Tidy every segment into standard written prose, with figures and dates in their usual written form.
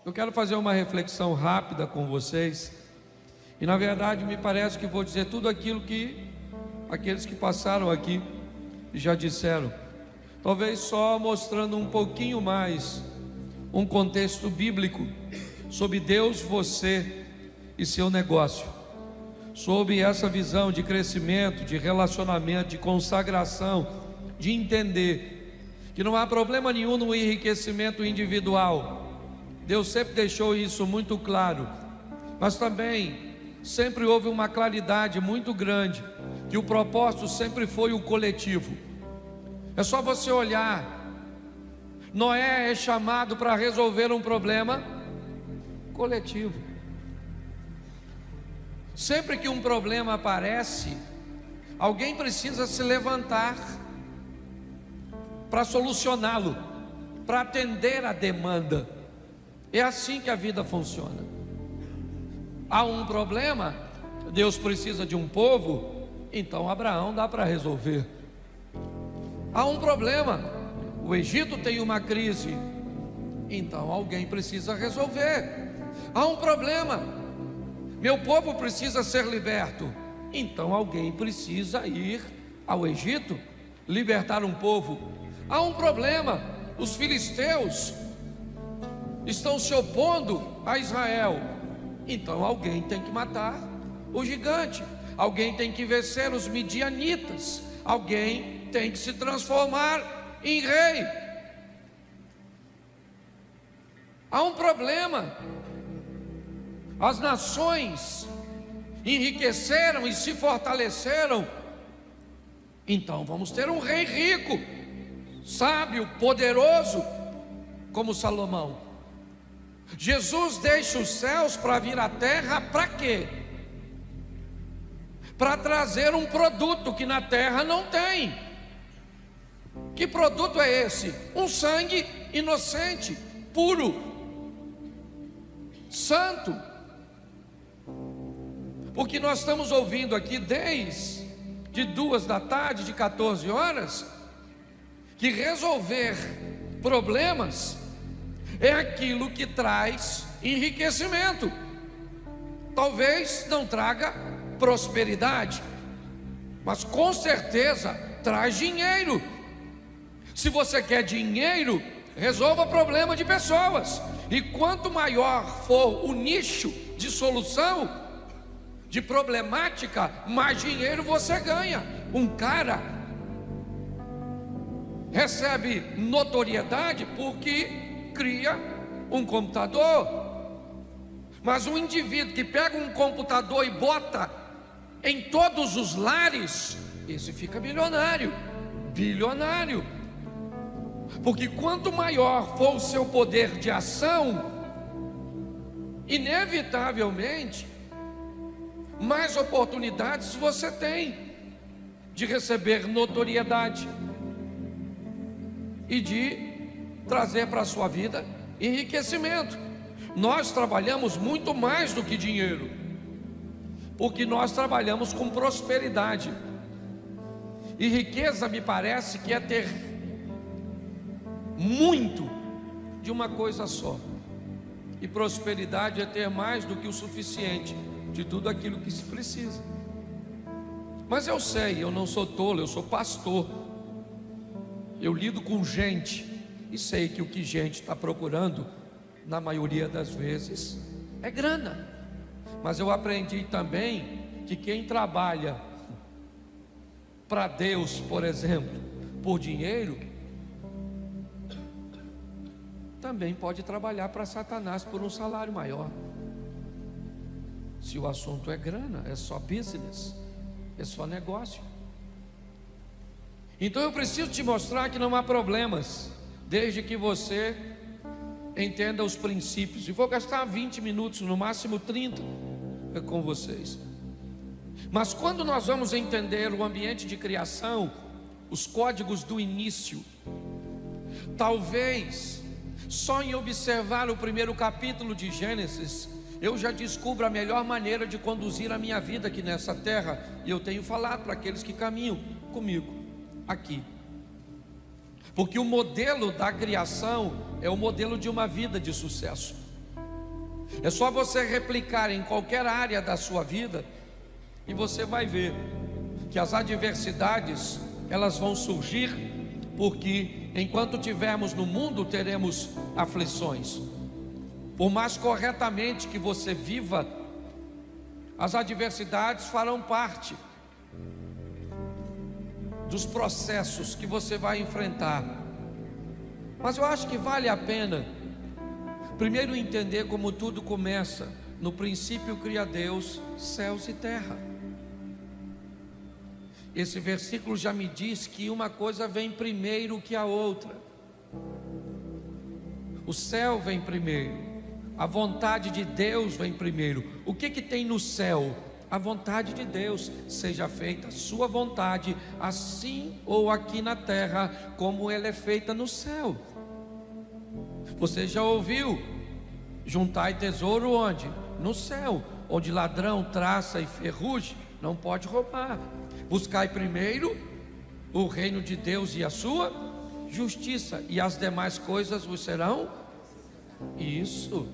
Eu quero fazer uma reflexão rápida com vocês. E na verdade me parece que vou dizer tudo aquilo que aqueles que passaram aqui já disseram. Talvez só mostrando um pouquinho mais um contexto bíblico sobre Deus, você e seu negócio, sobre essa visão de crescimento, de relacionamento, de consagração, de entender que não há problema nenhum no enriquecimento individual. Deus sempre deixou isso muito claro, mas também sempre houve uma claridade muito grande, que o propósito sempre foi o coletivo. É só você olhar, Noé é chamado para resolver um problema coletivo. Sempre que um problema aparece, alguém precisa se levantar para solucioná-lo, para atender a demanda. É assim que a vida funciona. Há um problema, Deus precisa de um povo, então Abraão dá para resolver. Há um problema, o Egito tem uma crise, então alguém precisa resolver. Há um problema, meu povo precisa ser liberto, então alguém precisa ir ao Egito, libertar um povo. Há um problema, os filisteus estão se opondo a Israel, então alguém tem que matar o gigante, alguém tem que vencer os midianitas, alguém tem que se transformar em rei. Há um problema, as nações enriqueceram e se fortaleceram, então vamos ter um rei rico, sábio, poderoso, como Salomão. Jesus deixa os céus para vir à terra, para quê? Para trazer um produto que na terra não tem. Que produto é esse? Um sangue inocente, puro, santo. O que nós estamos ouvindo aqui desde 2 da tarde, de 14 horas, que resolver problemas é aquilo que traz enriquecimento. Talvez não traga prosperidade, mas com certeza traz dinheiro. Se você quer dinheiro, resolva problema de pessoas. E quanto maior for o nicho de solução, de problemática, mais dinheiro você ganha. Um cara recebe notoriedade porque cria um computador, mas um indivíduo que pega um computador e bota em todos os lares, esse fica milionário, bilionário, porque quanto maior for o seu poder de ação, inevitavelmente mais oportunidades você tem de receber notoriedade e de trazer para a sua vida enriquecimento. Nós trabalhamos muito mais do que dinheiro, porque nós trabalhamos com prosperidade. E riqueza me parece que é ter muito de uma coisa só, e prosperidade é ter mais do que o suficiente de tudo aquilo que se precisa. Mas eu sei, eu não sou tolo, eu sou pastor, eu lido com gente e sei que o que gente está procurando, na maioria das vezes, é grana. Mas eu aprendi também que quem trabalha para Deus, por exemplo, por dinheiro, também pode trabalhar para Satanás por um salário maior. Se o assunto é grana, é só business, é só negócio. Então eu preciso te mostrar que não há problemas, desde que você entenda os princípios. E vou gastar 20 minutos, no máximo 30 com vocês. Mas quando nós vamos entender o ambiente de criação, os códigos do início, talvez só em observar o primeiro capítulo de Gênesis, eu já descubro a melhor maneira de conduzir a minha vida aqui nessa terra. E eu tenho falado para aqueles que caminham comigo aqui, porque o modelo da criação é o modelo de uma vida de sucesso. É só você replicar em qualquer área da sua vida e você vai ver que as adversidades, elas vão surgir, porque enquanto tivermos no mundo, teremos aflições. Por mais corretamente que você viva, as adversidades farão parte dos processos que você vai enfrentar. Mas eu acho que vale a pena primeiro entender como tudo começa. No princípio cria Deus céus e terra. Esse versículo já me diz que uma coisa vem primeiro que a outra. O céu vem primeiro, a vontade de Deus vem primeiro. O que tem no céu? A vontade de Deus. Seja feita a sua vontade, assim ou aqui na terra, como ela é feita no céu. Você já ouviu: juntai tesouro onde? No céu, onde ladrão, traça e ferrugem não pode roubar. Buscai primeiro o reino de Deus e a sua justiça, e as demais coisas vos serão. Isso.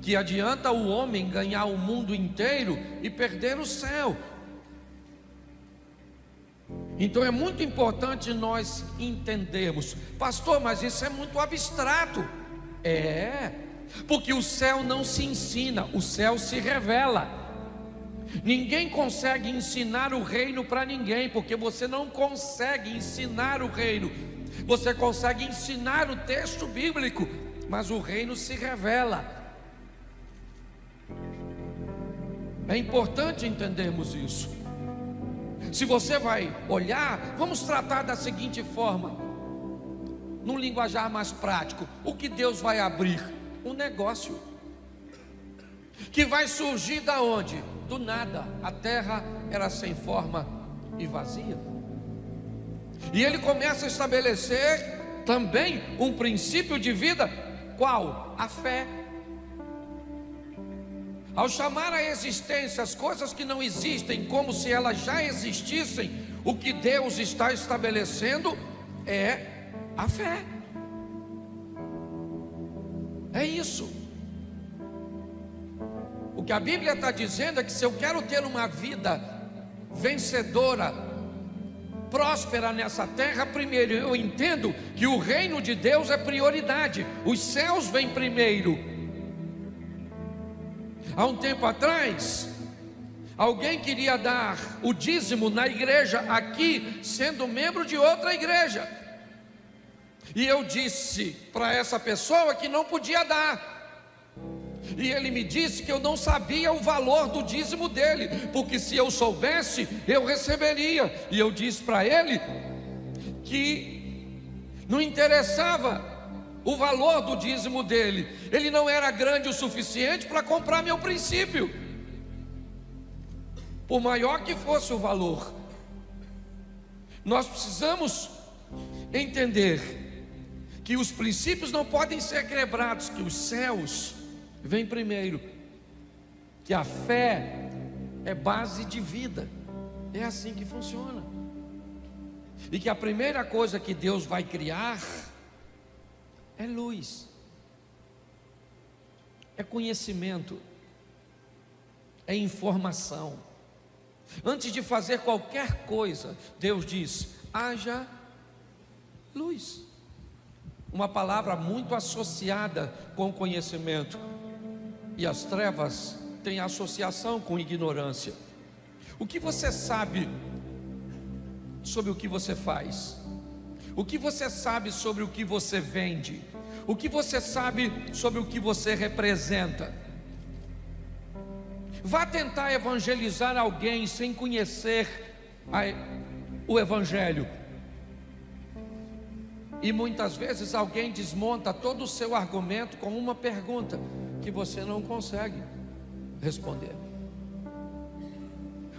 Que adianta o homem ganhar o mundo inteiro e perder o céu? Então é muito importante nós entendermos: pastor, mas isso é muito abstrato. Porque o céu não se ensina, o céu se revela. Ninguém consegue ensinar o reino para ninguém, porque você não consegue ensinar o reino. Você consegue ensinar o texto bíblico, mas o reino se revela. É importante entendermos isso. Se você vai olhar, vamos tratar da seguinte forma, num linguajar mais prático: o que Deus vai abrir? Um negócio que vai surgir da onde? Do nada. A terra era sem forma e vazia, e Ele começa a estabelecer também um princípio de vida. Qual? A fé. Ao chamar à existência as coisas que não existem como se elas já existissem, o que Deus está estabelecendo é a fé. É isso. O que a Bíblia está dizendo é que se eu quero ter uma vida vencedora, próspera nessa terra, primeiro eu entendo que o reino de Deus é prioridade. Os céus vêm primeiro. Há um tempo atrás, alguém queria dar o dízimo na igreja aqui, sendo membro de outra igreja, e eu disse para essa pessoa que não podia dar. E ele me disse que eu não sabia o valor do dízimo dele, porque se eu soubesse, eu receberia. E eu disse para ele que não interessava o valor do dízimo dele, ele não era grande o suficiente para comprar meu princípio, por maior que fosse o valor. Nós precisamos entender que os princípios não podem ser quebrados, que os céus vêm primeiro, que a fé é base de vida. É assim que funciona. E que a primeira coisa que Deus vai criar é luz, é conhecimento, é informação. Antes de fazer qualquer coisa, Deus diz: haja luz. Uma palavra muito associada com conhecimento, e as trevas têm associação com ignorância. O que você sabe sobre o que você faz? O que você sabe sobre o que você vende? O que você sabe sobre o que você representa? Vá tentar evangelizar alguém sem conhecer o evangelho, e muitas vezes alguém desmonta todo o seu argumento com uma pergunta que você não consegue responder.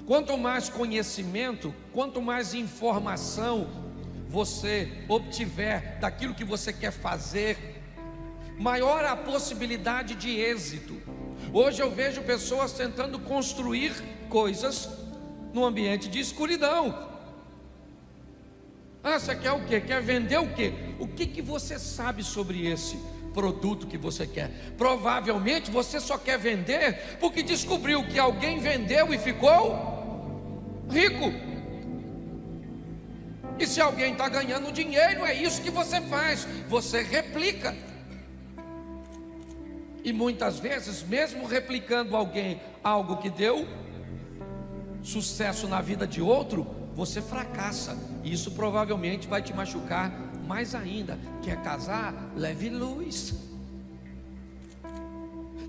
Quanto mais conhecimento, quanto mais informação você obtiver daquilo que você quer fazer, maior a possibilidade de êxito. Hoje eu vejo pessoas tentando construir coisas no ambiente de escuridão. Você quer o quê? Quer vender o quê? O que você sabe sobre esse produto que você quer. Provavelmente você só quer vender porque descobriu que alguém vendeu e ficou rico. E se alguém está ganhando dinheiro, é isso que você faz, você replica. E muitas vezes, mesmo replicando algo que deu sucesso na vida de outro, você fracassa. E isso provavelmente vai te machucar mais ainda. Quer casar? Leve luz.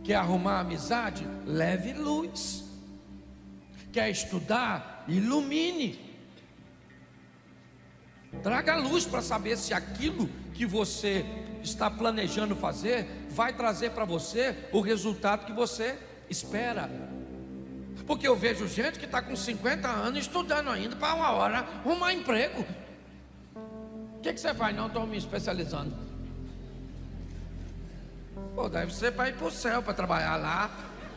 Quer arrumar amizade? Leve luz. Quer estudar? Ilumine. Traga luz para saber se aquilo que você está planejando fazer vai trazer para você o resultado que você espera. Porque eu vejo gente que está com 50 anos estudando ainda para uma hora arrumar emprego. O que você faz? Não, estou me especializando. Pô, deve ser para ir para o céu, para trabalhar lá,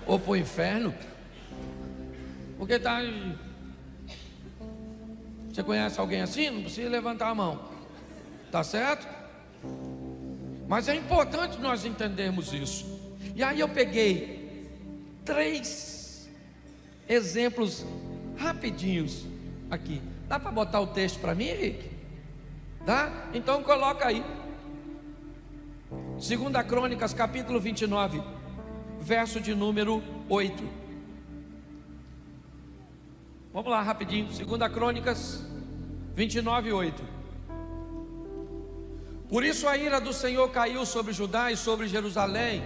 ou para o inferno. Porque está... Você conhece alguém assim? Não precisa levantar a mão. Tá certo? Mas é importante nós entendermos isso. E aí eu peguei 3 exemplos rapidinhos aqui. Dá para botar o texto para mim, Henrique? Dá? Então coloca aí. 2 Crônicas, capítulo 29, verso de número 8. Vamos lá rapidinho. 2 Crônicas 29, 8. Por isso a ira do Senhor caiu sobre Judá e sobre Jerusalém,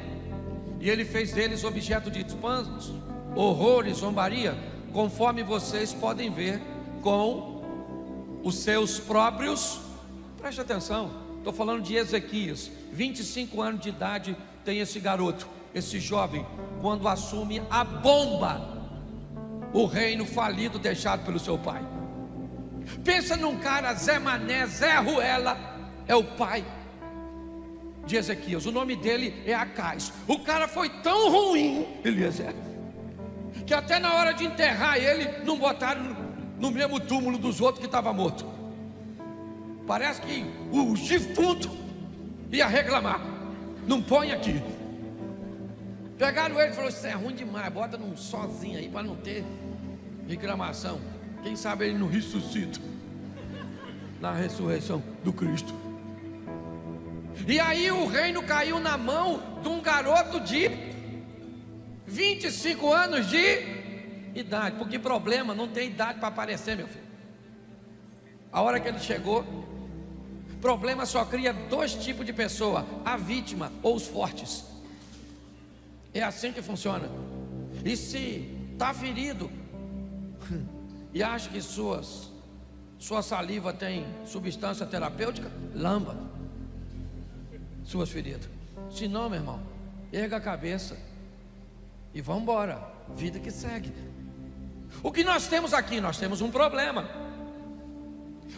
e ele fez deles objeto de espantos, horror e zombaria, conforme vocês podem ver com os seus próprios. Preste atenção, estou falando de Ezequias. 25 anos de idade tem esse garoto, esse jovem, quando assume a bomba, o reino falido deixado pelo seu pai. Pensa num cara, Zé Mané, Zé Ruela, é o pai de Ezequias. O nome dele é Acais. O cara foi tão ruim, Eliezer, que até na hora de enterrar ele, não botaram no mesmo túmulo dos outros que estava morto. Parece que o defunto ia reclamar: não põe aqui. Pegaram ele e falaram: isso é ruim demais, bota num sozinho aí para não ter reclamação. Quem sabe ele não ressuscita na ressurreição do Cristo. E aí o reino caiu na mão de um garoto de 25 anos de idade. Porque problema não tem idade para aparecer, meu filho. A hora que ele chegou, problema só cria 2 tipos de pessoa: a vítima ou os fortes. É assim que funciona. E se está ferido e acha que sua saliva tem substância terapêutica, lamba suas feridas. Se não, meu irmão, erga a cabeça e vamos embora, vida que segue. O que nós temos aqui? Nós temos um problema.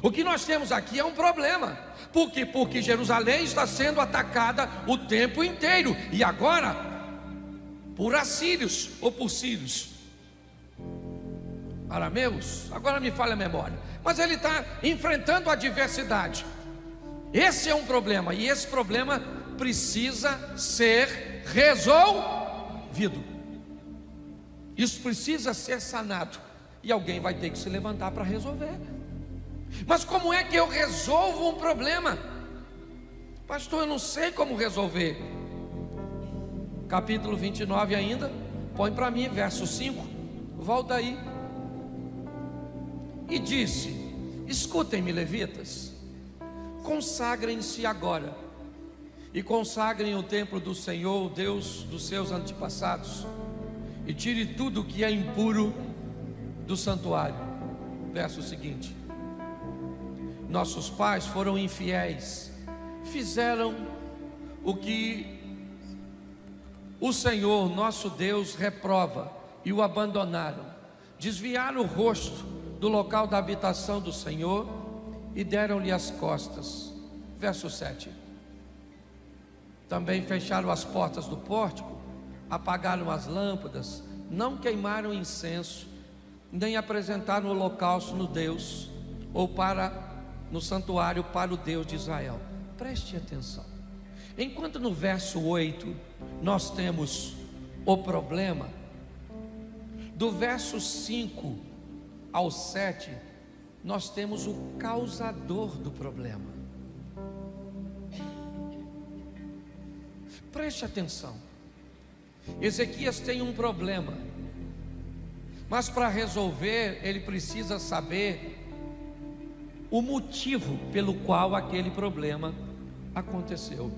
O que nós temos aqui é um problema. Por quê? Porque Jerusalém está sendo atacada o tempo inteiro, e agora por assírios ou por sírios, arameus, agora me falha a memória, mas ele está enfrentando a adversidade. Esse é um problema, e esse problema precisa ser resolvido. Isso precisa ser sanado, e alguém vai ter que se levantar para resolver. Mas como é que eu resolvo um problema? Pastor, eu não sei como resolver. Capítulo 29 ainda, põe para mim, verso 5, volta aí. E disse: escutem-me, levitas, consagrem-se agora, e consagrem o templo do Senhor, o Deus dos seus antepassados, e tire tudo que é impuro do santuário. Verso seguinte: nossos pais foram infiéis, fizeram o que o Senhor nosso Deus reprova e o abandonaram, desviaram o rosto do local da habitação do Senhor e deram-lhe as costas. Verso 7: também fecharam as portas do pórtico, apagaram as lâmpadas, não queimaram incenso, nem apresentaram holocausto no Deus, ou no santuário para o Deus de Israel. Preste atenção. Enquanto no verso 8 nós temos o problema, do verso 5 ao 7 nós temos o causador do problema. Preste atenção. Ezequias tem um problema, mas para resolver ele precisa saber o motivo pelo qual aquele problema aconteceu.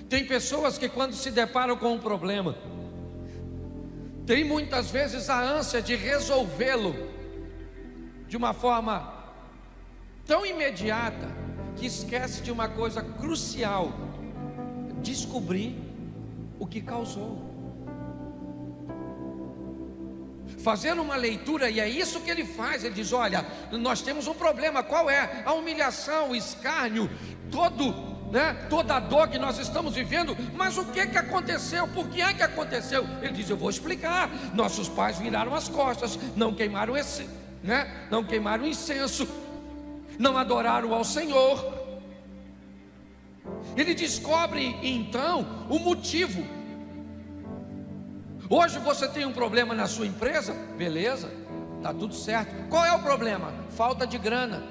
Tem pessoas que quando se deparam com um problema, tem muitas vezes a ânsia de resolvê-lo de uma forma tão imediata que esquece de uma coisa crucial: descobrir o que causou. Fazer uma leitura, e é isso que ele faz. Ele diz: olha, nós temos um problema. Qual é? A humilhação, o escárnio, toda a dor que nós estamos vivendo. Mas o que aconteceu? Por que é que aconteceu? Ele diz: eu vou explicar. Nossos pais viraram as costas, não queimaram não queimaram incenso, não adoraram ao Senhor. Ele descobre então o motivo. Hoje você tem um problema na sua empresa, beleza, está tudo certo. Qual é o problema? Falta de grana.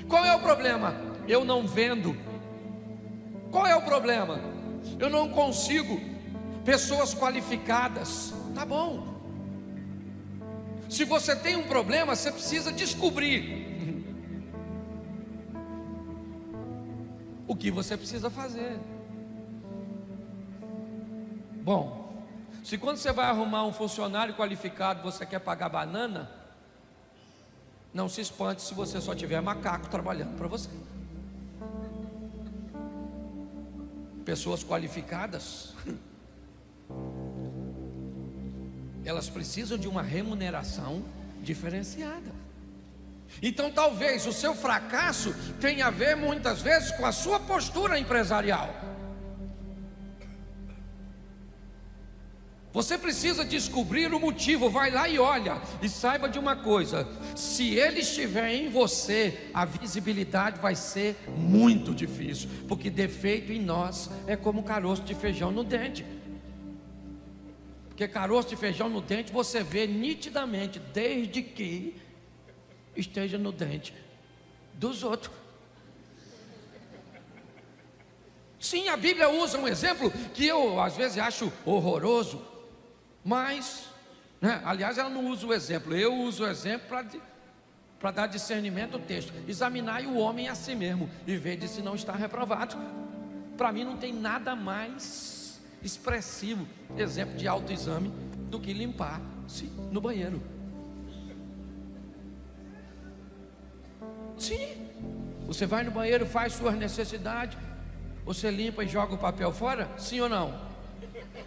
Qual é o problema? Eu não vendo. Qual é o problema? Eu não consigo pessoas qualificadas. Tá bom. Se você tem um problema, você precisa descobrir o que você precisa fazer. Bom, se quando você vai arrumar um funcionário qualificado você quer pagar banana, não se espante se você só tiver macaco trabalhando para você. Pessoas qualificadas, elas precisam de uma remuneração diferenciada. Então talvez o seu fracasso tenha a ver muitas vezes com a sua postura empresarial. Você precisa descobrir o motivo. Vai lá e olha, e saiba de uma coisa: se ele estiver em você, a visibilidade vai ser muito difícil, porque defeito em nós é como caroço de feijão no dente. Porque caroço de feijão no dente você vê nitidamente, desde que esteja no dente dos outros. Sim, a Bíblia usa um exemplo que eu às vezes acho horroroso, mas, aliás, ela não usa o exemplo, eu uso o exemplo para dar discernimento ao texto. Examinai o homem a si mesmo e vede se não está reprovado. Para mim não tem nada mais expressivo, exemplo de autoexame, do que limpar-se no banheiro. Sim, você vai no banheiro, faz suas necessidades, você limpa e joga o papel fora? Sim ou não?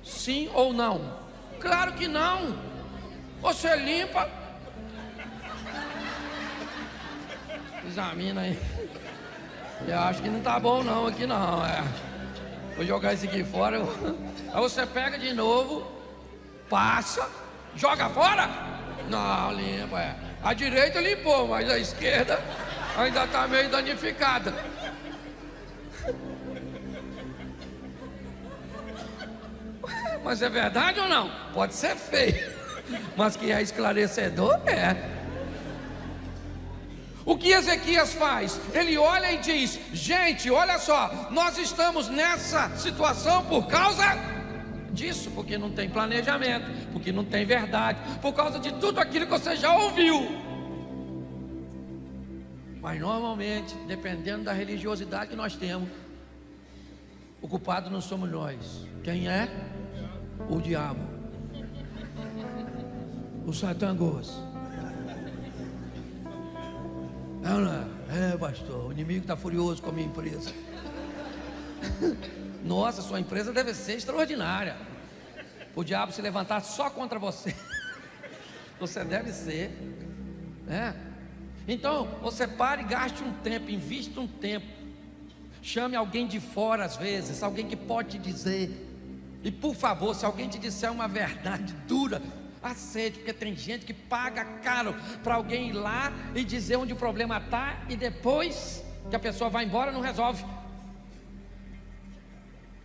Sim ou não? Claro que não. Você limpa, examina aí. Eu acho que não está bom não, aqui não. Vou jogar isso aqui fora. Aí você pega de novo, passa, joga fora? Não, limpa. A direita limpou, mas a esquerda ainda está meio danificada. Mas é verdade ou não? Pode ser feio, mas que é esclarecedor, é. O que Ezequias faz? Ele olha e diz: gente, olha só, nós estamos nessa situação por causa disso, porque não tem planejamento, porque não tem verdade, por causa de tudo aquilo que você já ouviu. Mas normalmente, dependendo da religiosidade que nós temos, o culpado não somos nós. Quem é? O diabo, o satangos. Pastor, o inimigo está furioso com a minha empresa. Nossa, sua empresa deve ser extraordinária. O diabo se levantar só contra você. Você deve ser, Então, você pare e gaste um tempo, invista um tempo. Chame alguém de fora às vezes, alguém que pode te dizer. E por favor, se alguém te disser uma verdade dura, aceite, porque tem gente que paga caro para alguém ir lá e dizer onde o problema está, e depois que a pessoa vai embora não resolve.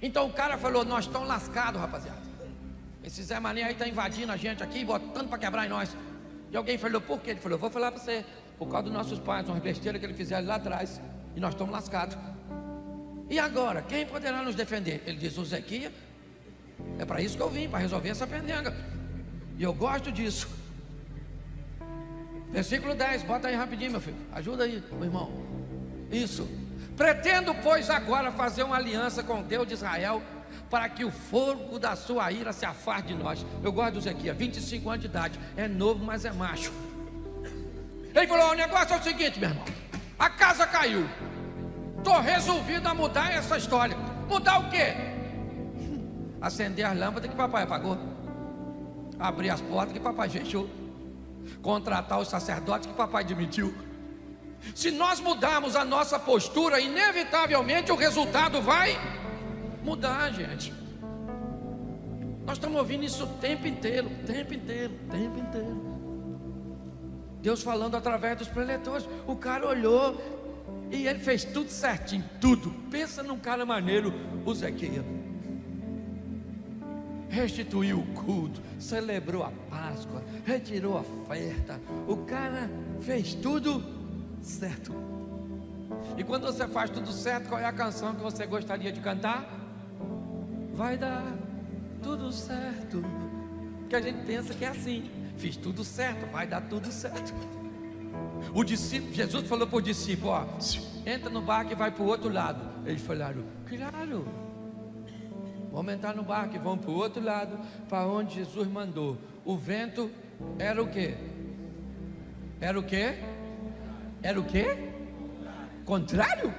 Então o cara falou: nós estamos lascados, rapaziada. Esse Zé Mané aí está invadindo a gente aqui, botando para quebrar em nós. E alguém falou: por quê? Ele falou: vou falar para você, por causa dos nossos pais, umas besteiras que eles fizeram lá atrás, e nós estamos lascados. E agora, quem poderá nos defender? Ele disse: o Zequias. É para isso que eu vim, para resolver essa pendenga. E eu gosto disso. Versículo 10, bota aí rapidinho, meu filho. Ajuda aí, meu irmão. Isso. Pretendo, pois, agora fazer uma aliança com o Deus de Israel, para que o fogo da sua ira se afaste de nós. Eu gosto do Zequias, 25 anos de idade. É novo, mas é macho. Ele falou: o negócio é o seguinte, meu irmão. A casa caiu. Estou resolvido a mudar essa história. Mudar o quê? Acender as lâmpadas que papai apagou, abrir as portas que papai fechou, contratar os sacerdotes que papai demitiu. Se nós mudarmos a nossa postura, inevitavelmente o resultado vai mudar, gente. Nós estamos ouvindo isso o tempo inteiro, tempo inteiro, tempo inteiro. Deus falando através dos preletores. O cara olhou e ele fez tudo certinho, tudo. Pensa num cara maneiro, o Zequias. Restituiu o culto, celebrou a Páscoa, retirou a oferta. O cara fez tudo certo. E quando você faz tudo certo, qual é a canção que você gostaria de cantar? Vai dar tudo certo. Que a gente pensa que é assim: fiz tudo certo, vai dar tudo certo. O discípulo, Jesus falou para o discípulo: ó, entra no barco e vai para o outro lado. Eles falaram: claro, vamos entrar no barco e vamos para o outro lado, para onde Jesus mandou. O vento era o quê? Era o quê? Era o quê? Contrário?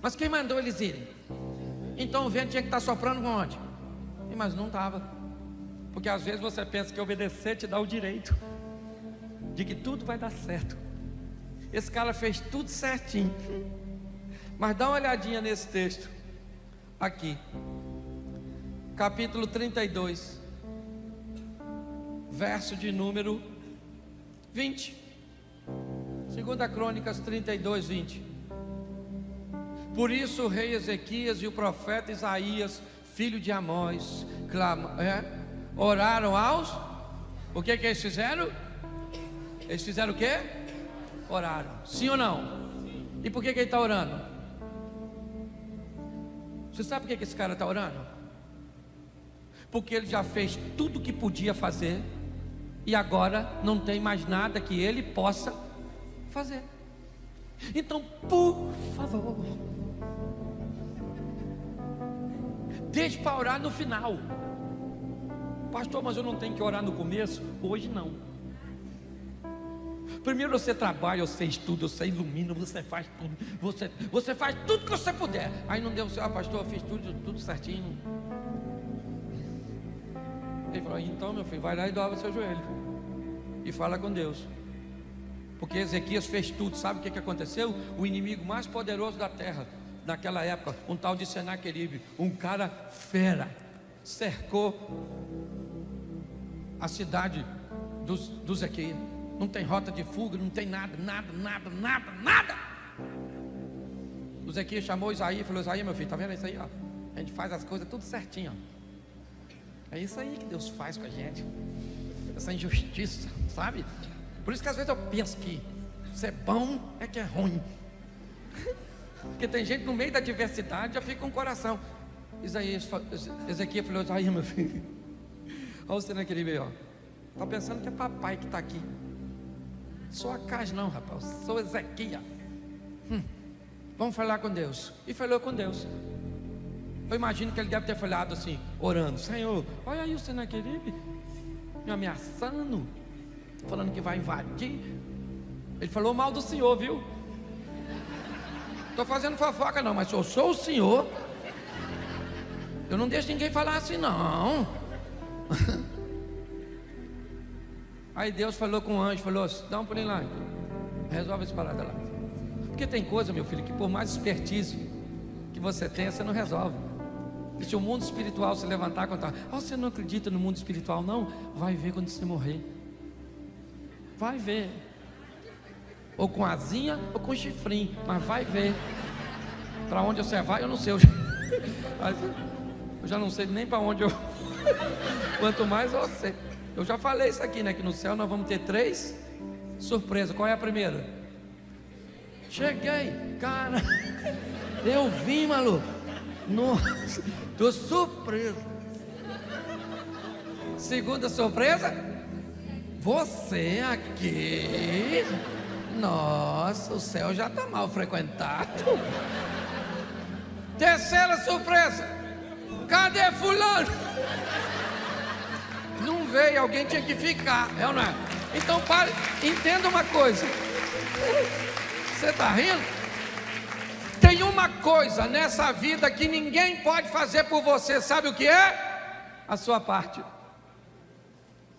Mas quem mandou eles irem? Então o vento tinha que estar soprando com onde? Mas não estava. Porque às vezes você pensa que obedecer te dá o direito de que tudo vai dar certo. Esse cara fez tudo certinho. Mas dá uma olhadinha nesse texto aqui, capítulo 32, verso de número 20. 2 Crônicas 32, 20. Por isso o rei Ezequias e o profeta Isaías, filho de Amós, oraram aos... O que eles fizeram? Eles fizeram o quê? Oraram. Sim ou não? E por que ele está orando? Você sabe por que esse cara está orando? Porque ele já fez tudo o que podia fazer e agora não tem mais nada que ele possa fazer. Então, por favor, deixe para orar no final. Pastor, mas eu não tenho que orar no começo? Hoje não. Primeiro você trabalha, você estuda, você ilumina, você faz tudo, você faz tudo que você puder. Aí não deu certo: pastor, eu fiz tudo certinho. Ele falou: então, meu filho, vai lá e dobra seu joelho e fala com Deus. Porque Ezequias fez tudo. Sabe o que aconteceu? O inimigo mais poderoso da terra naquela época, um tal de Senaqueribe, um cara fera, cercou a cidade do Ezequias. Não tem rota de fuga, não tem nada. O Ezequias chamou Isaías e falou: Isaías, meu filho, tá vendo isso aí, ó? A gente faz as coisas tudo certinho, ó. É isso aí que Deus faz com a gente, essa injustiça, sabe? Por isso que às vezes eu penso que ser bom é que é ruim. Porque tem gente no meio da diversidade já fica com o coração. Ezequias falou: Isaías, meu filho, olha você naquele meio, ó. Tá pensando que é papai que está aqui. Sou Acaz não, rapaz, sou Ezequias. Vamos falar com Deus. E falou com Deus. Eu imagino que ele deve ter falado assim, orando: Senhor, olha aí o Senaqueribe me ameaçando, falando que vai invadir. Ele falou mal do Senhor, viu? Estou fazendo fofoca não, mas eu sou o Senhor. Eu não deixo ninguém falar assim não. Aí Deus falou com o anjo, falou: dá um pulinho lá, resolve essa parada lá. Porque tem coisa, meu filho, que por mais expertise que você tenha, você não resolve. E se o mundo espiritual se levantar e contar: você não acredita no mundo espiritual? Não, vai ver quando você morrer. Vai ver. Ou com asinha ou com chifrinho, mas vai ver. Para onde você vai, eu não sei. Eu já não sei nem para onde eu quanto mais você. Eu já falei isso aqui, né? Que no céu nós vamos ter 3 surpresas. Qual é a primeira? Cheguei, cara. Eu vim, maluco. Nossa, tô surpreso. Segunda surpresa, você aqui. Nossa, o céu já está mal frequentado. Terceira surpresa, cadê fulano? Não veio, alguém tinha que ficar, é ou não é? Então pare, entenda uma coisa. Você está rindo? Tem uma coisa nessa vida que ninguém pode fazer por você, sabe o que é? A sua parte.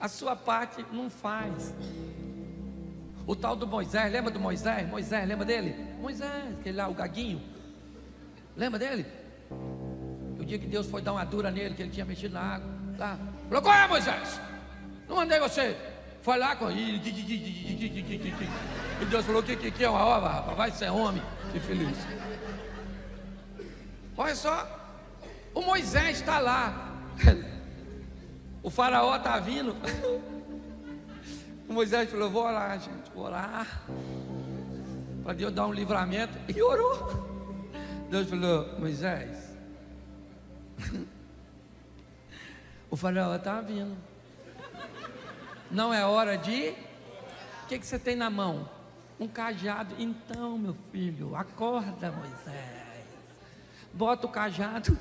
A sua parte não faz. O tal do Moisés, lembra do Moisés? Moisés, lembra dele? Moisés, aquele lá, o gaguinho. Lembra dele? O dia que Deus foi dar uma dura nele, que ele tinha mexido na água. Tá? Falou, qual é, Moisés? Não mandei você. Foi lá com ele. E Deus falou, que é uma obra, rapaz? Vai ser homem. Que feliz. Olha só. O Moisés está lá. O faraó está vindo. O Moisés falou, vou orar, gente, vou orar para Deus dar um livramento. E orou. Deus falou, Moisés, o faraó está vindo. Não é hora de... O que você tem na mão? Um cajado. Então, meu filho, acorda, Moisés. Bota o cajado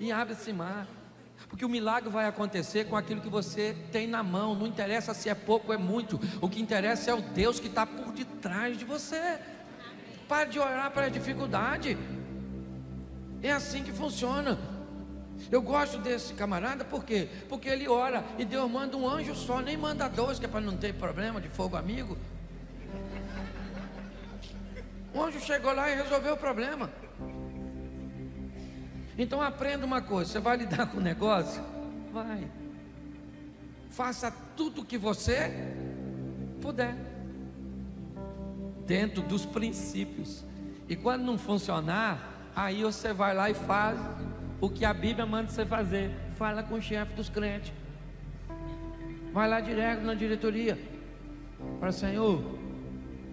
e abre esse mar. Porque o milagre vai acontecer com aquilo que você tem na mão. Não interessa se é pouco ou é muito. O que interessa é o Deus que está por detrás de você. Pare de orar para a dificuldade. É assim que funciona. Eu gosto desse camarada, por quê? Porque ele ora e Deus manda um anjo só, nem manda 2, que é para não ter problema de fogo amigo. O anjo chegou lá e resolveu o problema. Então aprenda uma coisa, você vai lidar com o negócio? Vai. Faça tudo o que você puder, dentro dos princípios. E quando não funcionar, aí você vai lá e faz o que a Bíblia manda você fazer. Fala com o chefe dos crentes. Vai lá direto na diretoria. Fala, Senhor,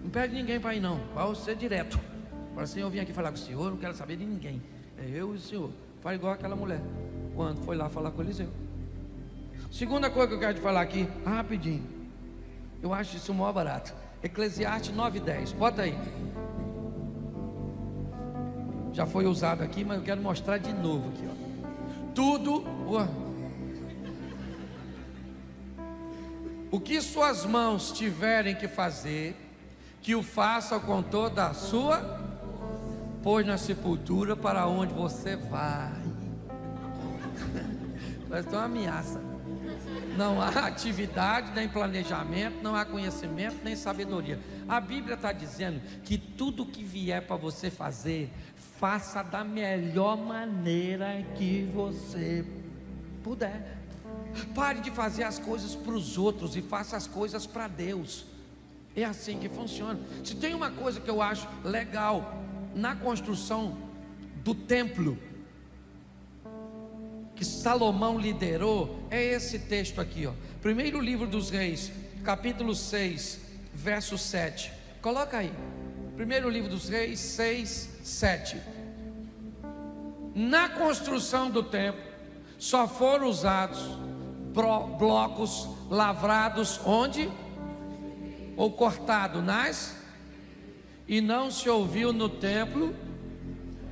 não pede ninguém para ir não, vai você direto. Fala, Senhor, eu vim aqui falar com o Senhor, não quero saber de ninguém. É eu e o Senhor. Faz igual aquela mulher quando foi lá falar com Eliseu. Segunda coisa que eu quero te falar aqui, rapidinho. Eu acho isso o maior barato. Eclesiastes 9:10. Bota aí. Já foi usado aqui, mas eu quero mostrar de novo aqui, ó. Tudo o que suas mãos tiverem que fazer, que o façam com toda a sua, pois na sepultura para onde você vai. Parece uma ameaça. Não há atividade, nem planejamento, não há conhecimento, nem sabedoria. A Bíblia está dizendo que tudo que vier para você fazer, faça da melhor maneira que você puder. Pare de fazer as coisas para os outros e faça as coisas para Deus. É assim que funciona. Se tem uma coisa que eu acho legal na construção do templo que Salomão liderou, é esse texto aqui, ó. Primeiro livro dos Reis, capítulo 6, verso 7. Coloca aí. Primeiro livro dos Reis, 6, 7. Na construção do templo só foram usados blocos lavrados onde? Ou cortado nas? E não se ouviu no templo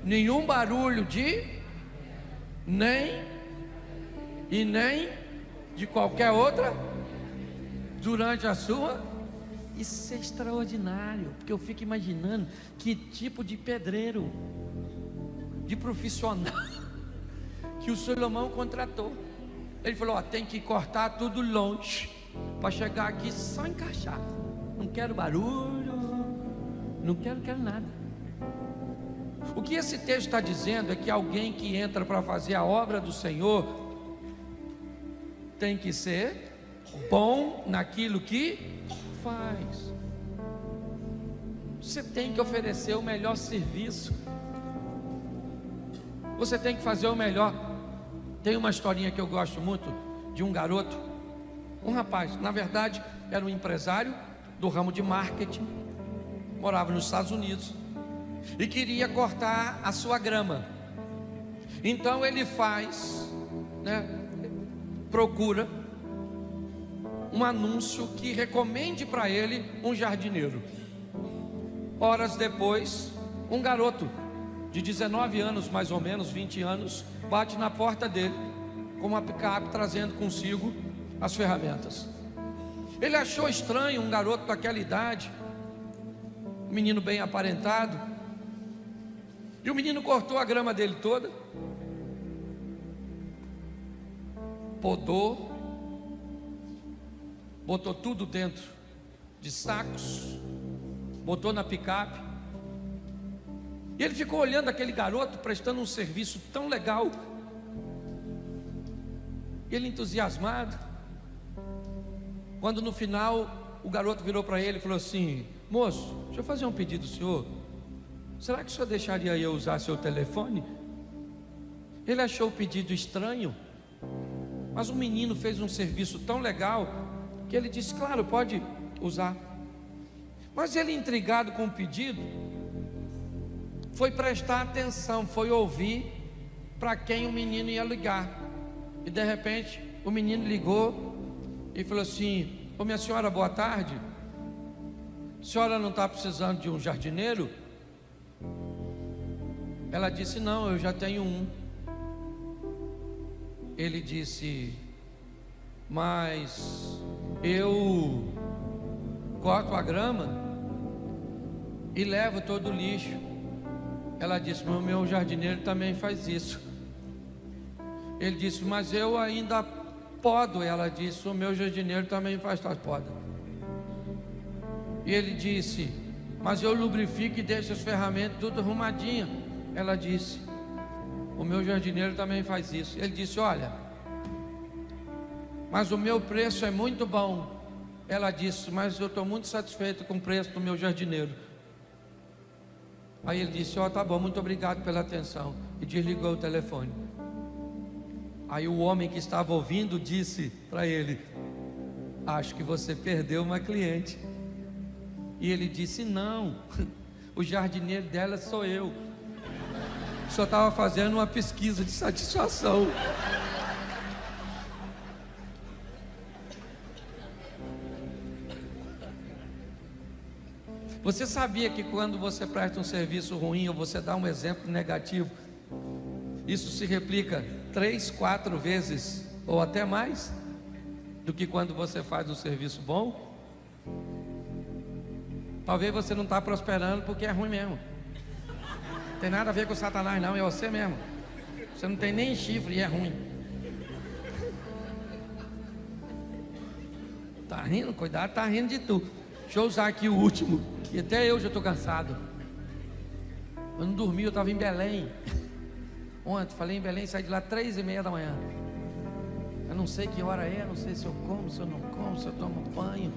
nenhum barulho de nem de qualquer outra durante a sua. Isso é extraordinário, porque eu fico imaginando que tipo de pedreiro, de profissional que o Salomão contratou. Ele falou, ó, tem que cortar tudo longe para chegar aqui só encaixar. Não quero barulho, não quero nada. O que esse texto está dizendo é que alguém que entra para fazer a obra do Senhor tem que ser bom naquilo que faz. Você tem que oferecer o melhor serviço. Você tem que fazer o melhor. Tem uma historinha que eu gosto muito de um garoto, um rapaz, na verdade era um empresário do ramo de marketing, morava nos Estados Unidos e queria cortar a sua grama. Então ele procura um anúncio que recomende para ele um jardineiro. Horas depois, um garoto de 19 anos, mais ou menos 20 anos, bate na porta dele com uma picape trazendo consigo as ferramentas. Ele achou estranho um garoto daquela idade, um menino bem aparentado, e o menino cortou a grama dele toda, podou, botou tudo dentro de sacos, botou na picape, e ele ficou olhando aquele garoto prestando um serviço tão legal, ele entusiasmado, quando no final o garoto virou para ele e falou assim: moço, deixa eu fazer um pedido do senhor, será que o senhor deixaria eu usar seu telefone? Ele achou o pedido estranho, mas o menino fez um serviço tão legal que ele disse: claro, pode usar. Mas ele, intrigado com o pedido, foi prestar atenção, foi ouvir para quem o menino ia ligar. E de repente o menino ligou e falou assim: ô minha senhora, boa tarde, a senhora não está precisando de um jardineiro? Ela disse: não, eu já tenho um. Ele disse: mas eu corto a grama e levo todo o lixo. Ela disse: mas o meu jardineiro também faz isso. Ele disse: mas eu ainda podo. Ela disse: o meu jardineiro também faz poda. E ele disse: mas eu lubrifico e deixo as ferramentas tudo arrumadinho. Ela disse: o meu jardineiro também faz isso. Ele disse: olha, mas o meu preço é muito bom. Ela disse: mas eu estou muito satisfeito com o preço do meu jardineiro. Aí ele disse: ó, tá bom, muito obrigado pela atenção, e desligou o telefone. Aí o homem que estava ouvindo disse para ele: acho que você perdeu uma cliente. E ele disse: não, o jardineiro dela sou eu, só estava fazendo uma pesquisa de satisfação. Você sabia que quando você presta um serviço ruim ou você dá um exemplo negativo, isso se replica 3, 4 vezes ou até mais do que quando você faz um serviço bom? Talvez você não está prosperando porque é ruim mesmo. Não tem nada a ver com Satanás não, é você mesmo. Você não tem nem chifre e é ruim. Tá rindo? Cuidado, tá rindo de tu. Deixa eu usar aqui o último, e até eu já estou cansado. Eu não dormi, eu estava em Belém ontem, falei em Belém, saí de lá 3h30 da manhã. Eu não sei que hora é, não sei se eu como, se eu não como, se eu tomo banho,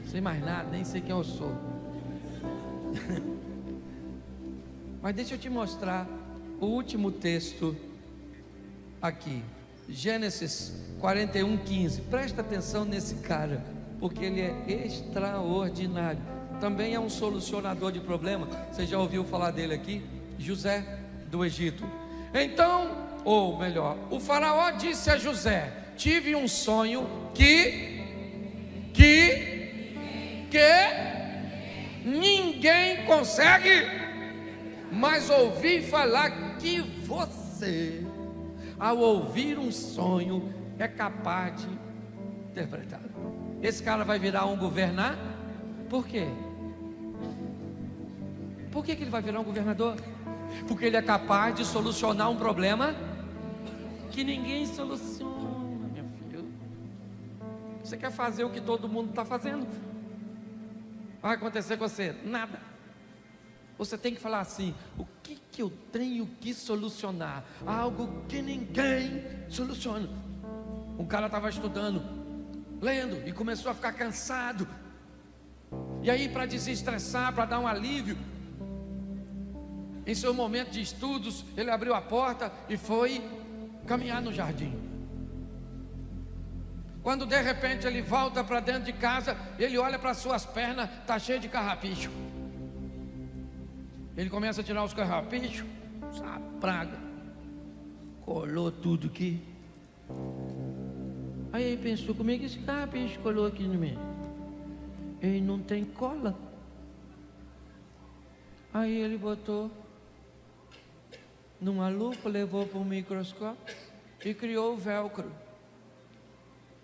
não sei mais nada, nem sei quem eu sou. Mas deixa eu te mostrar o último texto aqui, Gênesis 41:15. Presta atenção nesse cara, porque ele é extraordinário. Também é um solucionador de problema. Você já ouviu falar dele aqui? José do Egito. Então, ou melhor, o faraó disse a José: tive um sonho que ninguém consegue, mas ouvi falar que você, ao ouvir um sonho, é capaz de interpretar. Esse cara vai virar um governador? Por quê? Por que ele vai virar um governador? Porque ele é capaz de solucionar um problema que ninguém soluciona, meu filho. Você quer fazer o que todo mundo está fazendo? Vai acontecer com você? Nada. Você tem que falar assim: o que eu tenho que solucionar? Algo que ninguém soluciona. Um cara estava estudando, lendo, e começou a ficar cansado. E aí, para desestressar, para dar um alívio, em seu momento de estudos, ele abriu a porta e foi caminhar no jardim. Quando de repente ele volta para dentro de casa, ele olha para suas pernas, está cheio de carrapicho. Ele começa a tirar os carrapichos, essa praga, colou tudo aqui. Aí ele pensou, como é que esse carrapicho colou aqui no meio? Ele não tem cola. Aí ele botou numa lupa, levou para um microscópio e criou o velcro.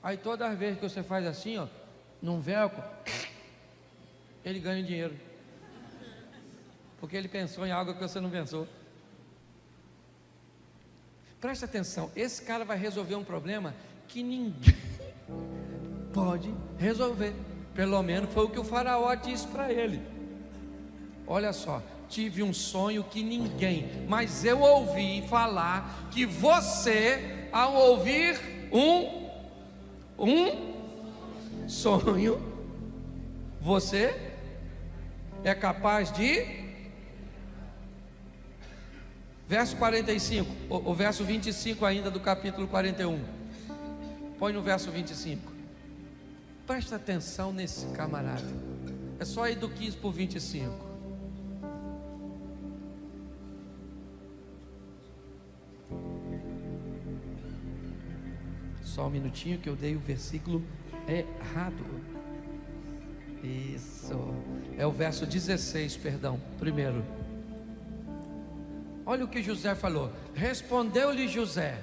Aí todas as vezes que você faz assim, ó, num velcro, ele ganha dinheiro. Porque ele pensou em algo que você não pensou. Presta atenção, esse cara vai resolver um problema que ninguém pode resolver. Pelo menos foi o que o faraó disse para ele. Olha só, tive um sonho que ninguém, mas eu ouvi falar que você, ao ouvir um sonho, você é capaz de... Verso 45, o verso 25 ainda do capítulo 41. Põe no verso 25. Presta atenção nesse camarada. É só ir do 15 por 25. Só um minutinho que eu dei o versículo errado. Isso. É o verso 16, perdão. Primeiro. Olha o que José falou. Respondeu-lhe José: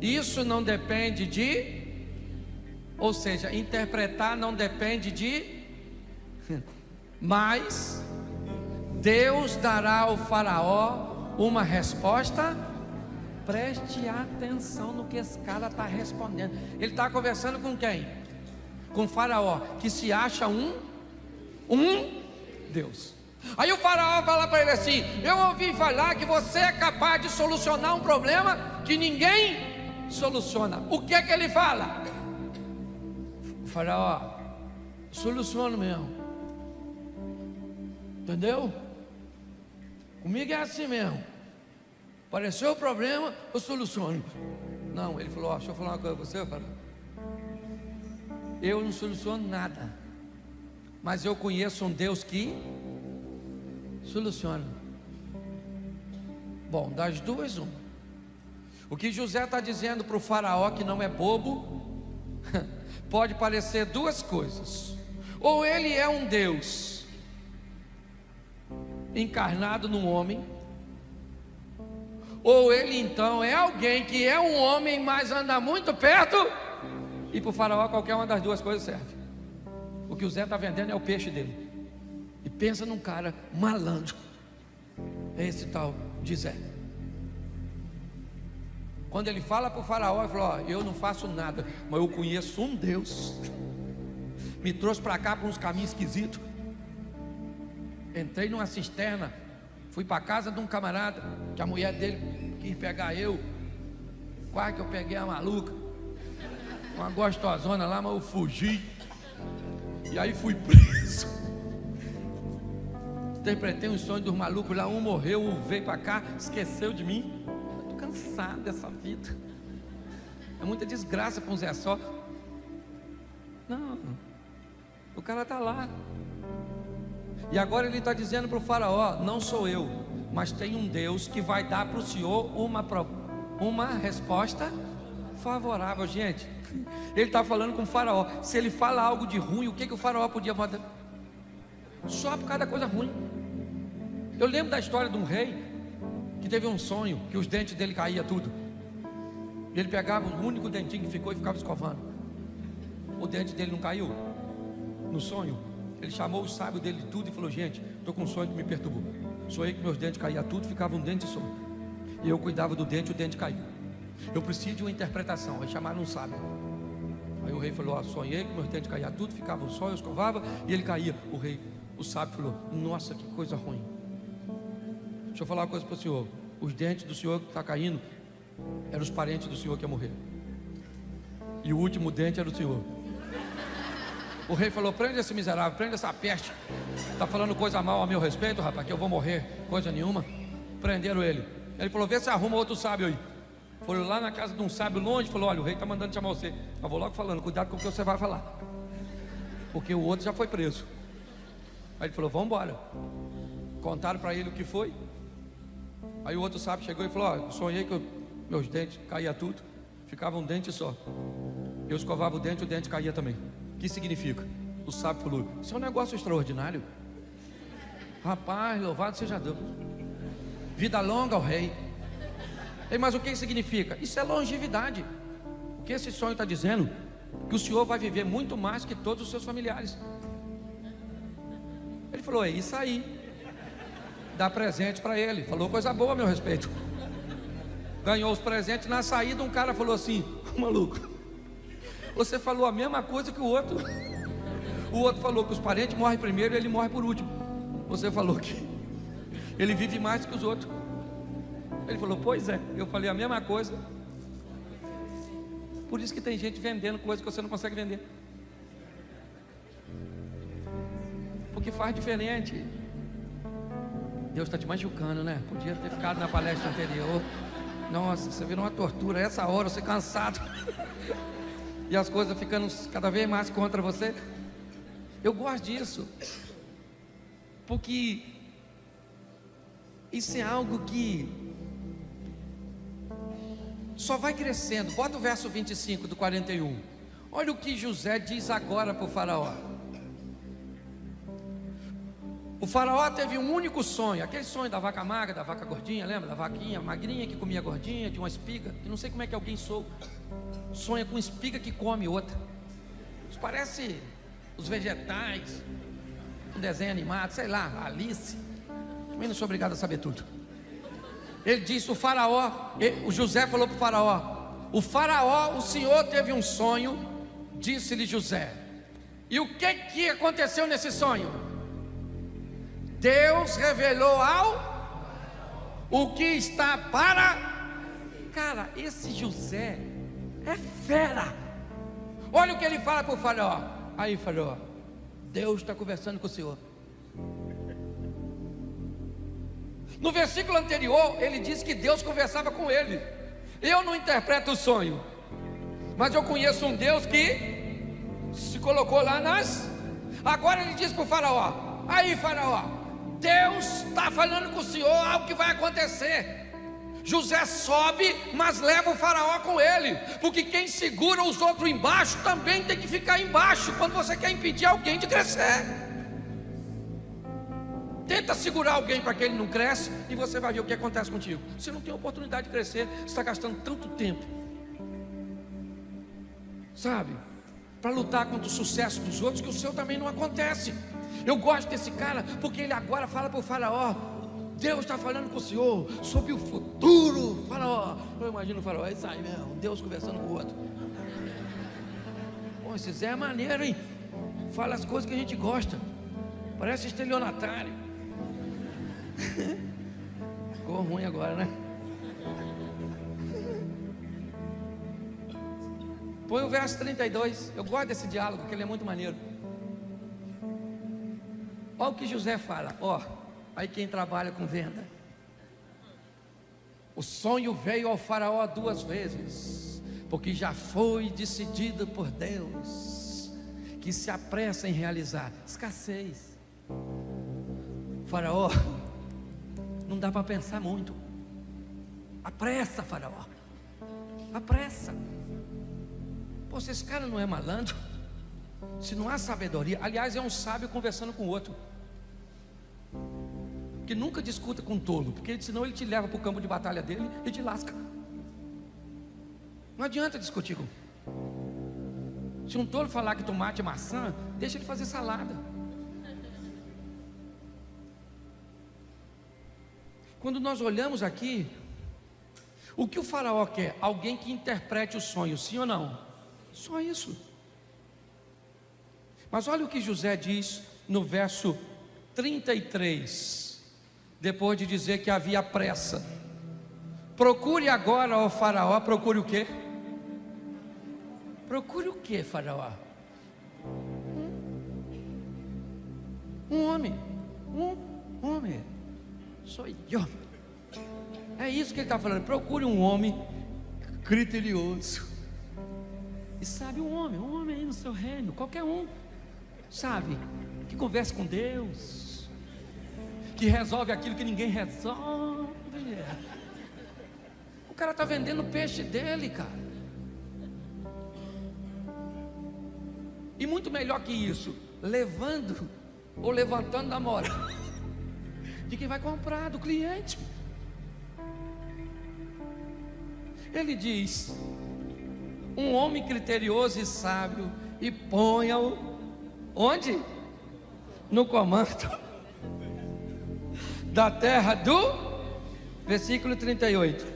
isso não depende de... Ou seja, interpretar não depende de... Mas Deus dará ao faraó uma resposta. Preste atenção no que esse cara está respondendo. Ele está conversando com quem? Com o faraó, que se acha um Deus. Aí o faraó fala para ele assim: eu ouvi falar que você é capaz de solucionar um problema que ninguém soluciona. O que é que ele fala? O faraó: soluciono mesmo. Entendeu? Comigo é assim mesmo. Apareceu o problema, eu soluciono. Não, ele falou: ó, deixa eu falar uma coisa para você, faraó. Eu não soluciono nada, mas eu conheço um Deus que soluciona. Bom, das duas, uma. O que José está dizendo para o faraó, que não é bobo, pode parecer duas coisas: ou ele é um Deus encarnado num homem, ou ele então é alguém que é um homem, mas anda muito perto. E para o faraó qualquer uma das duas coisas serve. O que o Zé está vendendo é o peixe dele. E pensa num cara malandro. É esse tal de Zé. Quando ele fala para o faraó, ele fala: ó, eu não faço nada, mas eu conheço um Deus. Me trouxe para cá por uns caminhos esquisitos. Entrei numa cisterna, fui para a casa de um camarada, que a mulher dele quis pegar eu. Quase que eu peguei a maluca, uma gostosona lá, mas eu fugi. E aí fui preso. Interpretei um sonho dos malucos lá, um morreu, um veio para cá, esqueceu de mim. Estou cansado dessa vida. É muita desgraça para um Zé só. Não, o cara está lá. E agora ele está dizendo para o faraó: não sou eu, mas tem um Deus que vai dar para o senhor uma resposta favorável. Gente, ele está falando com o faraó. Se ele fala algo de ruim, o que o faraó podia mandar? Só por causa da coisa ruim. Eu lembro da história de um rei que teve um sonho que os dentes dele caíam tudo. E ele pegava o único dentinho que ficou e ficava escovando. O dente dele não caiu. No sonho, ele chamou os sábios dele de tudo e falou: gente, estou com um sonho que me perturbou. Sonhei que meus dentes caíam tudo, ficava um dente só. E eu cuidava do dente, o dente caiu. Eu preciso de uma interpretação. Aí chamaram um sábio. Aí o rei falou: ó, sonhei que meus dentes caíam tudo, ficava só, eu escovava e ele caía. O sábio falou: nossa, que coisa ruim. Deixa eu falar uma coisa para o senhor. Os dentes do senhor que está caindo eram os parentes do senhor que ia morrer. E o último dente era do senhor. O rei falou: prende esse miserável, prende essa peste. Está falando coisa mal a meu respeito, rapaz, que eu vou morrer, coisa nenhuma. Prenderam ele. Ele falou: vê se arruma outro sábio aí. Foram lá na casa de um sábio longe, falou: olha, o rei está mandando chamar você. Eu vou logo falando, cuidado com o que você vai falar, porque o outro já foi preso. Aí ele falou: vamos embora. Contaram para ele o que foi. Aí o outro sábio chegou e falou: ó, sonhei que meus dentes caía tudo, ficava um dente só. Eu escovava o dente caía também. O que significa? O sábio falou: isso é um negócio extraordinário. Rapaz, louvado seja Deus. Vida longa ao rei. Ei, mas o que significa? Isso é longevidade. O que esse sonho está dizendo? Que o senhor vai viver muito mais que todos os seus familiares. Ele falou: é isso aí. Dá presente para ele. Falou coisa boa a meu respeito. Ganhou os presentes. Na saída um cara falou assim: maluco, você falou a mesma coisa que o outro. O outro falou que os parentes morrem primeiro e ele morre por último. Você falou que ele vive mais que os outros. Ele falou: pois é, eu falei a mesma coisa. Por isso que tem gente vendendo coisa que você não consegue vender, porque faz diferente. Deus está te machucando, né? Podia ter ficado na palestra anterior. Nossa, você virou uma tortura. Essa hora você cansado e as coisas ficando cada vez mais contra você. Eu gosto disso, porque isso é algo que só vai crescendo. Bota o verso 25 do 41. Olha o que José diz agora para o faraó. O faraó teve um único sonho, aquele sonho da vaca magra, da vaca gordinha, lembra? Da vaquinha magrinha que comia gordinha, de uma espiga, que não sei como é que alguém sonha com espiga que come outra. Isso parece os vegetais, um desenho animado, sei lá, Alice. Também não sou obrigado a saber tudo. Ele disse: o José falou para o faraó, o senhor teve um sonho, disse-lhe José. E o que aconteceu nesse sonho? Deus revelou o que está para... Cara, esse José é fera. Olha o que ele fala para o faraó. Aí faraó, Deus está conversando com o senhor. No versículo anterior ele disse que Deus conversava com ele. Eu não interpreto o sonho, mas eu conheço um Deus que se colocou lá Agora ele diz para o faraó: aí faraó, Deus está falando com o senhor algo que vai acontecer. José sobe, mas leva o faraó com ele, porque quem segura os outros embaixo também tem que ficar embaixo quando você quer impedir alguém de crescer. Tenta segurar alguém para que ele não cresça, e você vai ver o que acontece contigo. Você não tem oportunidade de crescer, você está gastando tanto tempo, sabe, para lutar contra o sucesso dos outros, que o seu também não acontece. Eu gosto desse cara, porque ele agora fala para o faraó: Deus está falando com o senhor sobre o futuro. Faraó, eu imagino o faraó: é isso aí mesmo, Deus conversando com o outro. Pô, esse Zé é maneiro, hein? Fala as coisas que a gente gosta, parece estelionatário. Ficou ruim agora, né? Põe o verso 32. Eu gosto desse diálogo, porque ele é muito maneiro. Olha o que José fala. Aí quem trabalha com venda: o sonho veio ao faraó 2 vezes, porque já foi decidido por Deus que se apressa em realizar. Escassez. Faraó, não dá para pensar muito. Apressa, faraó, apressa. Pô, se esse cara não é malandro, se não há sabedoria, aliás, é um sábio conversando com o outro, que nunca discuta com um tolo, porque senão ele te leva para o campo de batalha dele e te lasca. Não adianta discutir com. Se um tolo falar que tomate é maçã, deixa ele fazer salada. Quando nós olhamos aqui, o que o faraó quer? Alguém que interprete o sonho, sim ou não? Só isso. Mas olha o que José diz no verso 33, depois de dizer que havia pressa. Procure agora, ó faraó. Procure o quê? Procure o quê, faraó? Um homem. Sou eu. É isso que ele está falando. Procure um homem criterioso. E sabe, um homem aí no seu reino, qualquer um, sabe, que conversa com Deus, que resolve aquilo que ninguém resolve. O cara está vendendo o peixe dele, cara. E muito melhor que isso, levando ou levantando a moral de quem vai comprar, do cliente. Ele diz: um homem criterioso e sábio, e ponha-o onde? No comando da terra do versículo 38.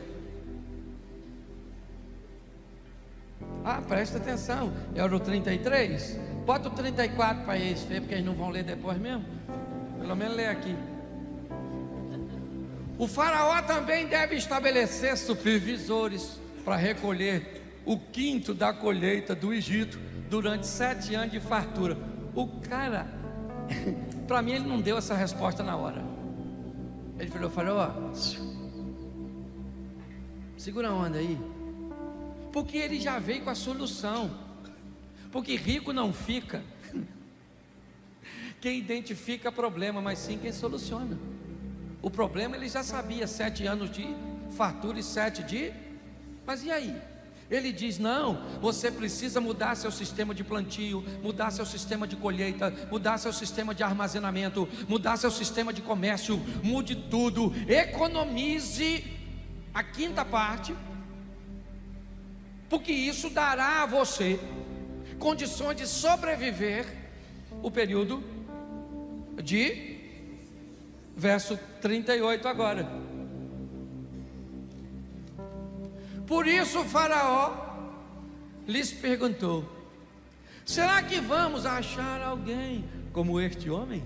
Presta atenção, era o 33. Bota o 34 para eles ver, porque eles não vão ler depois mesmo. Pelo menos lê aqui. O faraó também deve estabelecer supervisores para recolher o quinto da colheita do Egito durante 7 anos de fartura. O cara, para mim, ele não deu essa resposta na hora. Ele falou: faraó, segura a onda aí, porque ele já veio com a solução. Porque rico não fica quem identifica problema, mas sim quem soluciona. O problema ele já sabia, 7 anos de fartura e 7 de... Mas e aí? Ele diz: não, você precisa mudar seu sistema de plantio, mudar seu sistema de colheita, mudar seu sistema de armazenamento, mudar seu sistema de comércio, mude tudo, economize a quinta parte, porque isso dará a você condições de sobreviver o período de verso 38 agora. Por isso o faraó lhes perguntou: será que vamos achar alguém como este homem,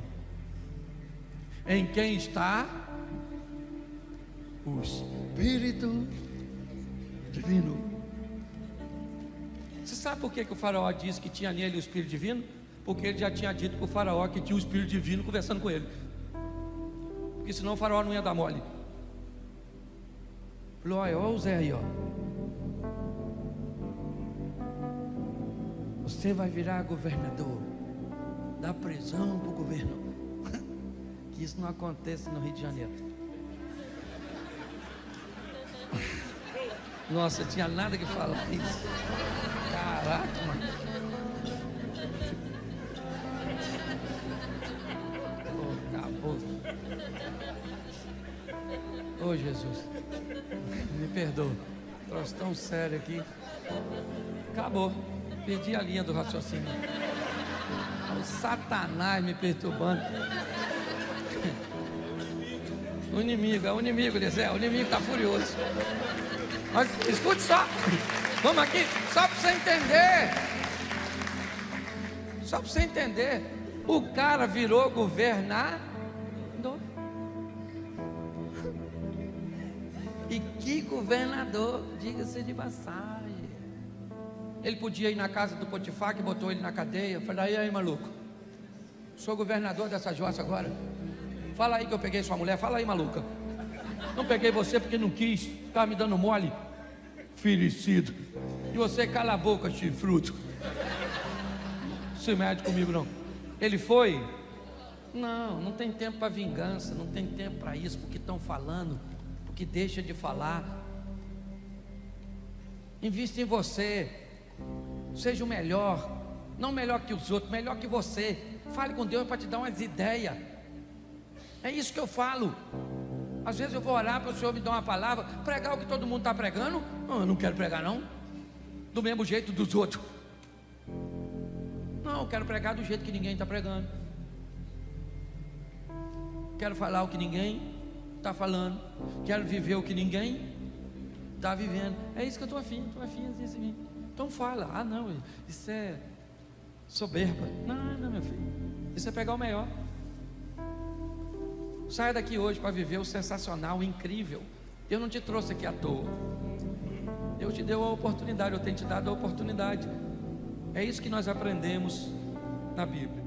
em quem está o Espírito Divino? Você sabe por que o faraó disse que tinha nele o Espírito Divino? Porque ele já tinha dito para o faraó que tinha o Espírito Divino conversando com ele. Porque senão o faraó não ia dar mole. Falou: olha o Zé aí, ó. Você vai virar governador. Dá prisão para o governo. Que isso não aconteça no Rio de Janeiro. Nossa, tinha nada que falar isso. Caraca, mano. Acabou. Ô Jesus, me perdoa. Troço tão sério aqui. Acabou. Perdi a linha do raciocínio. O Satanás me perturbando. O inimigo, Eliseu. O inimigo está furioso. Mas escute só. Vamos aqui, só para você entender. Só para você entender. O cara virou governador. E que governador, diga-se de passagem. Ele podia ir na casa do Potifar, que botou ele na cadeia. Falei: aí maluco, sou governador dessa jossa agora. Fala aí que eu peguei sua mulher. Fala aí, maluca. Não peguei você porque não quis. Estava me dando mole, fericido. E você cala a boca, chifruto. Se mete comigo não. Ele foi. Não tem tempo para vingança. Não tem tempo para isso, porque estão falando, porque deixa de falar. Invista em você. Seja o melhor. Não melhor que os outros, melhor que você. Fale com Deus para te dar umas ideias. É isso que eu falo. Às vezes eu vou orar para o Senhor me dar uma palavra, pregar o que todo mundo está pregando. Eu não quero pregar não, do mesmo jeito dos outros. Não, eu quero pregar do jeito que ninguém está pregando. Quero falar o que ninguém está falando. Quero viver o que ninguém está vivendo. É isso que eu estou afim assim. Então fala. Não, isso é soberba. Não, meu filho, isso é pegar o melhor. Saia daqui hoje para viver o sensacional, o incrível. Eu não te trouxe aqui à toa. Deus te deu a oportunidade, eu tenho te dado a oportunidade. É isso que nós aprendemos na Bíblia.